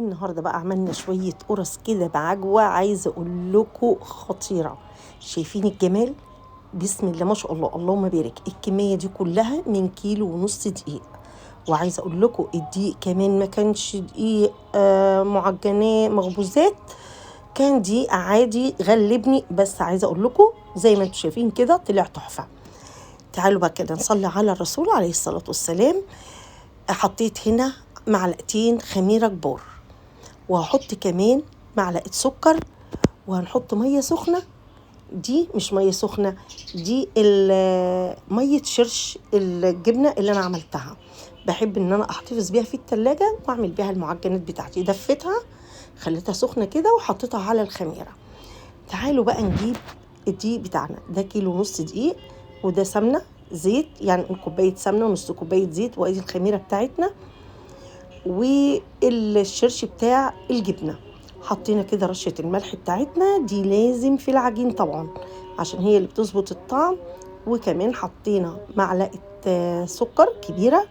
النهارده بقى عملنا شويه قرص كده بعجوه، عايزه اقول لكم خطيره. شايفين الجمال؟ بسم الله ما شاء الله، اللهم بارك. الكميه دي كلها من كيلو ونص دقيق، وعايزه اقول لكم الدقيق كمان ما كانش دقيق معجنات مخبوزات، كان دقيق عادي غلبني. بس عايزه اقول لكم زي ما انتم شايفين كده طلع تحفه. تعالوا بقى كده نصلي على الرسول عليه الصلاه والسلام. حطيت هنا معلقتين خميره كبار، وهحط كمان معلقه سكر، وهنحط ميه سخنه. دي مش ميه سخنه، دي ميه شرش الجبنه اللي انا عملتها. بحب ان انا احتفظ بيها في التلاجة واعمل بيها المعجنات بتاعتي. دفتها خليتها سخنه كده وحطيتها على الخميره. تعالوا بقى نجيب الدقيق بتاعنا. ده كيلو ونص دقيق، وده سمنه زيت، يعني كوبايه سمنه ونص كوبايه زيت، وادي الخميره بتاعتنا والشرش بتاع الجبنه. حطينا كده رشه الملح بتاعتنا، دي لازم في العجين طبعا عشان هي اللي بتظبط الطعم. وكمان حطينا معلقه سكر كبيره،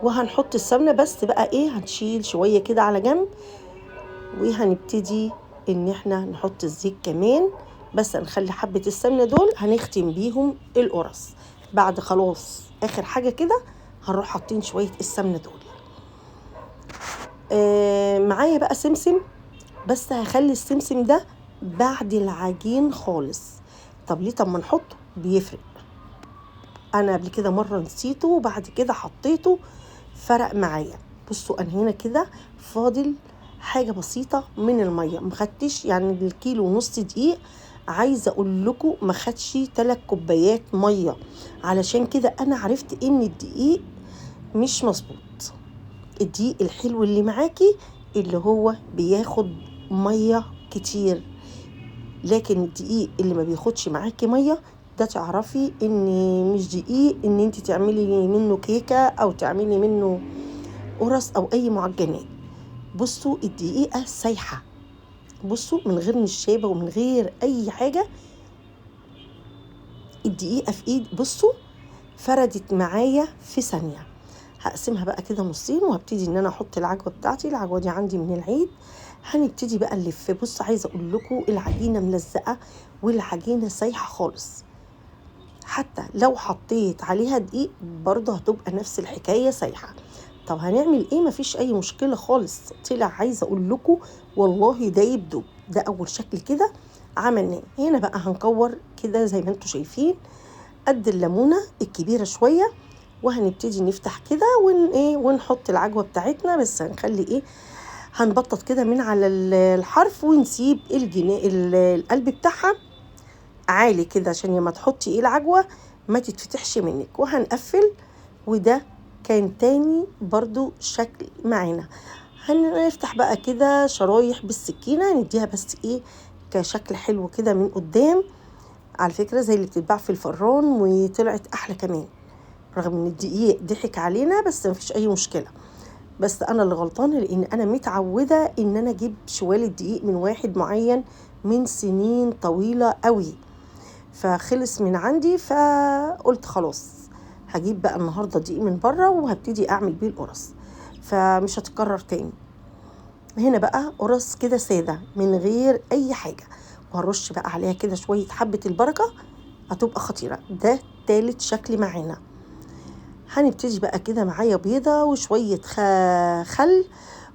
وهنحط السمنه. بس بقى ايه، هنشيل شويه كده على جنب، وهنبتدي ان احنا نحط الزيت كمان. بس هنخلي حبه السمنه دول هنختم بيهم القرص. بعد خلاص اخر حاجه كده هنروح حاطين شويه السمنه دول. معايا بقى سمسم، بس هخلي السمسم ده بعد العجين خالص. طب ليه؟ طب ما نحطه بيفرق. انا قبل كده مره نسيته وبعد كده حطيته، فرق معايا. بصوا انا هنا كده فاضل حاجه بسيطه من الميه، ما خدتش يعني الكيلو ونص دقيق. عايزه اقول لكم ما خدش 3 كوبايات ميه، علشان كده انا عرفت ان الدقيق مش مظبوط. الدقيق الحلو اللي معاكي اللي هو بياخد ميه كتير، لكن الدقيق اللي ما بياخدش معاكي ميه ده تعرفي ان مش دقيق ان انت تعملي منه كيكه او تعملي منه قرص او اي معجنات. بصوا الدقيقه سايحه، بصوا من غير نشابه ومن غير اي حاجه. الدقيقه في ايد، بصوا فردت معايا في ثانيه. هقسمها بقى كده نصين، وهبتدي ان انا احط العجوه بتاعتي. العجوه دي عندي من العيد. هنبتدي بقى نلف. بص عايزه اقول لكم العجينه ملزقه والعجينه سايحه خالص، حتى لو حطيت عليها دقيق برضه هتبقى نفس الحكايه سايحه. طب هنعمل ايه؟ مفيش اي مشكله خالص. طلع عايزه اقول لكم والله دايب دوب. ده اول شكل كده عملناه. هنا بقى هنكور كده زي ما انتم شايفين قد الليمونه الكبيره شويه، وهنبتدي نفتح كده ونحط العجوه بتاعتنا. بس هنخلي هنبطط كده من على الحرف، ونسيب القلب بتاعها عالي كده عشان لما تحطي العجوه ما تتفتحش منك. وهنقفل. وده كان تاني برضو شكل معانا. هنفتح بقى كده شرايح بالسكينه، نديها بس كشكل حلو كده من قدام، على فكره زي اللي بتتباع في الفران، وطلعت احلى كمان رغم ان الدقيق ضحك علينا. بس مفيش اي مشكله، بس انا اللي غلطانه لان انا متعوده ان انا اجيب شوال الدقيق من واحد معين من سنين طويله قوي، فخلص من عندي. فقلت خلاص هجيب بقى النهارده دقيق من بره وهبتدي اعمل بيه القرص، فمش هتكرر تاني. هنا بقى قرص كده ساده من غير اي حاجه، وهرش بقى عليها كده شويه حبه البركه، هتبقى خطيره. ده تالت شكل معانا. هنبتدي بقى كده معايا بيضة وشوية خل،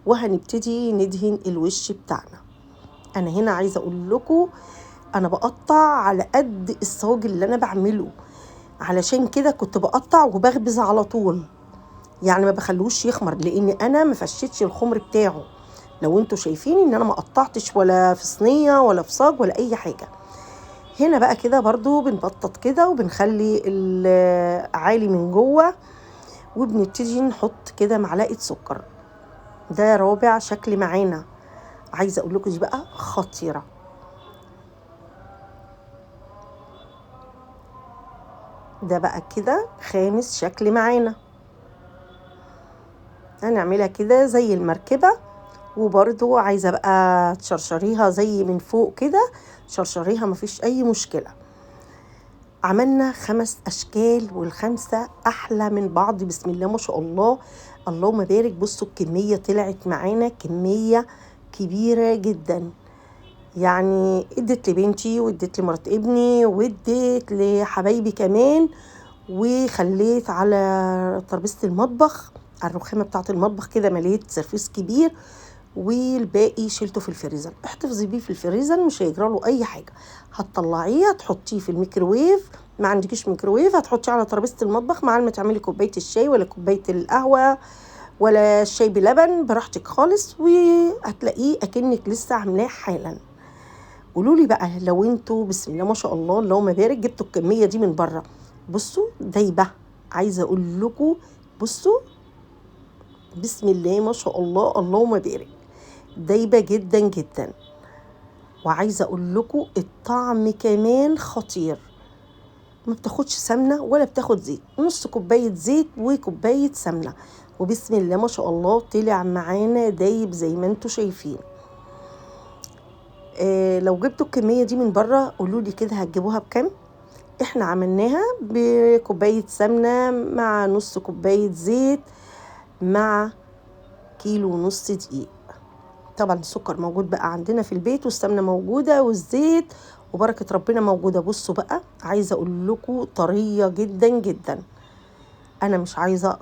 وهنبتدي ندهن الوش بتاعنا. انا هنا عايزة اقول لكم انا بقطع على قد الصاج اللي انا بعمله، علشان كده كنت بقطع وبخبز على طول، يعني ما بخلوش يخمر لان انا ما فشيتش الخمر بتاعه. لو انتوا شايفين ان انا ما قطعتش ولا في صينية ولا في صاج ولا اي حاجة. هنا بقى كده برضو بنبطط كده وبنخلي العالي من جوه، وبنبتدي نحط كده معلقه سكر. ده رابع شكل معانا. عايزه اقول لكم دي بقى خطيره. ده بقى كده خامس شكل معانا. هنعملها كده زي المركبه، وبرضو عايزه بقى تشرشريها زي من فوق كده، شرشريها مفيش اي مشكله. عملنا 5 اشكال والخمسه احلى من بعض، بسم الله ما شاء الله. اللهم بارك. بصوا الكمية طلعت معانا كمية كبيرة جدا، يعني اديت لبنتي واديت لمرات ابني واديت لحبايبي كمان، وخليت على ترابيزة المطبخ على الرخامة بتاعة المطبخ كده، مليت سرفيس كبير، والباقي شيلته في الفريزر. احتفظي بيه في الفريزر، مش هيجرى له اي حاجه. هتطلعيه هتحطيه في الميكروويف، ما عندكيش ميكروويف هتحطيه على ترابيزه المطبخ مع ما تعملي كوبايه الشاي ولا كوبايه القهوه ولا الشاي بلبن براحتك خالص، وهتلاقيه اكنك لسه عاملاه حالا. قولوا لي بقى لو انتوا بسم الله ما شاء الله اللهم بارك جبتوا الكميه دي من بره. بصوا دايبه، عايزه اقول لكم بصوا بسم الله ما شاء الله اللهم بارك، دايبه جدا جدا. وعايزه اقول لكم الطعم كمان خطير، ما بتاخدش سمنه ولا بتاخد زيت، نص كوبايه زيت وكوبايه سمنه، وبسم الله ما شاء الله طلع معانا دايب زي ما انتوا شايفين. لو جبتوا الكميه دي من بره قولوا لي كده هتجيبوها بكام؟ احنا عملناها بكوبايه سمنه مع نص كوبايه زيت مع كيلو ونص دقيق. طبعا السكر موجود بقى عندنا في البيت، والسمنه موجوده والزيت وبركه ربنا موجوده. بصوا بقى عايزه اقول لكم طريه جدا جدا، انا مش عايزه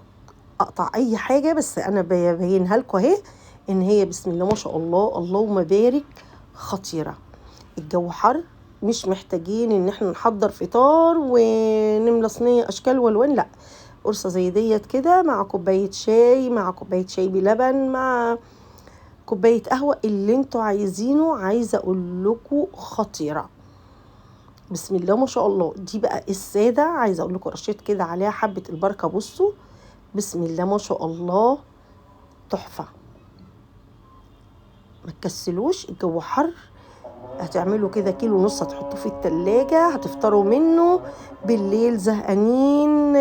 اقطع اي حاجه، بس انا ببينها لكم اهي ان هي بسم الله ما شاء الله اللهم بارك خطيره. الجو حر، مش محتاجين ان احنا نحضر فطار ونملى صينيه اشكال والوان، لا، قرصه زي ديت كده مع كوبايه شاي، مع كوبايه شاي بلبن، مع كوبايه قهوه، اللي انتوا عايزينه. عايزه اقول لكم خطيره بسم الله ما شاء الله. دي بقى الساده، عايزه اقول لكم رشيت كده عليها حبه البركه. بصوا بسم الله ما شاء الله تحفه. ما تكسلوش، الجو حر، هتعملوا كده كيلو ونص هتحطوه في التلاجة، هتفطروا منه بالليل زهقانين،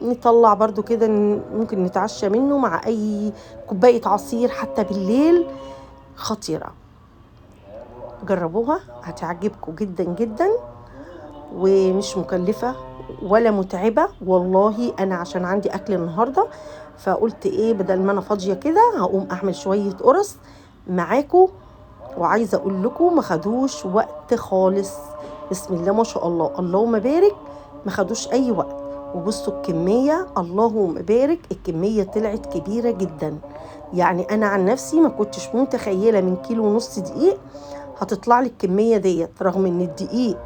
نطلع برضو كده ممكن نتعشى منه مع اي كوباية عصير حتى بالليل. خطيرة، جربوها هتعجبكم جدا جدا، ومش مكلفة ولا متعبة والله. انا عشان عندي اكل النهاردة فقلت ايه بدل ما انا فاضية كده هقوم اعمل شوية قرص معاكم، وعايزه اقول لكم ما خدوش وقت خالص. بسم الله ما شاء الله اللهم بارك، ما خدوش اي وقت. وبصوا الكميه اللهم بارك، الكميه طلعت كبيره جدا. يعني انا عن نفسي ما كنتش متخيله من كيلو ونص دقيق هتطلع لي الكميه ديت، رغم ان الدقيق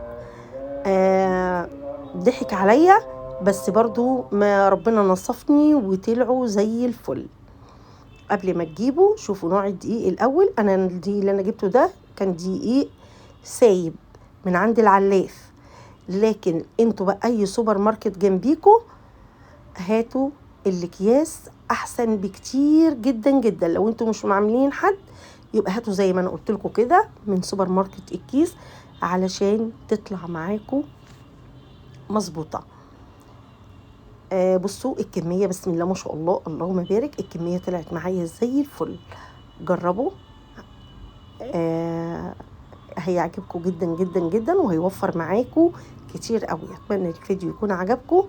ضحك عليا، بس برضو ما ربنا نصفني وطلعوا زي الفل. قبل ما تجيبوا شوفوا نوع الدقيق الاول. انا الدقيق اللي انا جبته ده كان دقيق سايب من عند العلاف، لكن انتوا بقى اي سوبر ماركت جنبيكوا هاتوا الاكياس احسن بكتير جدا جدا. لو انتوا مش معاملين حد يبقى هاتوا زي ما انا قلت لكم كده من سوبر ماركت الكيس، علشان تطلع معاكم مظبوطه. بصوا الكميه بسم الله ما شاء الله اللهم بارك، الكميه طلعت معايا زي الفل. جربوا، هيعجبكم جدا جدا جدا، وهيوفر معاكم كتير قوي. اتمنى الفيديو يكون عجبكم.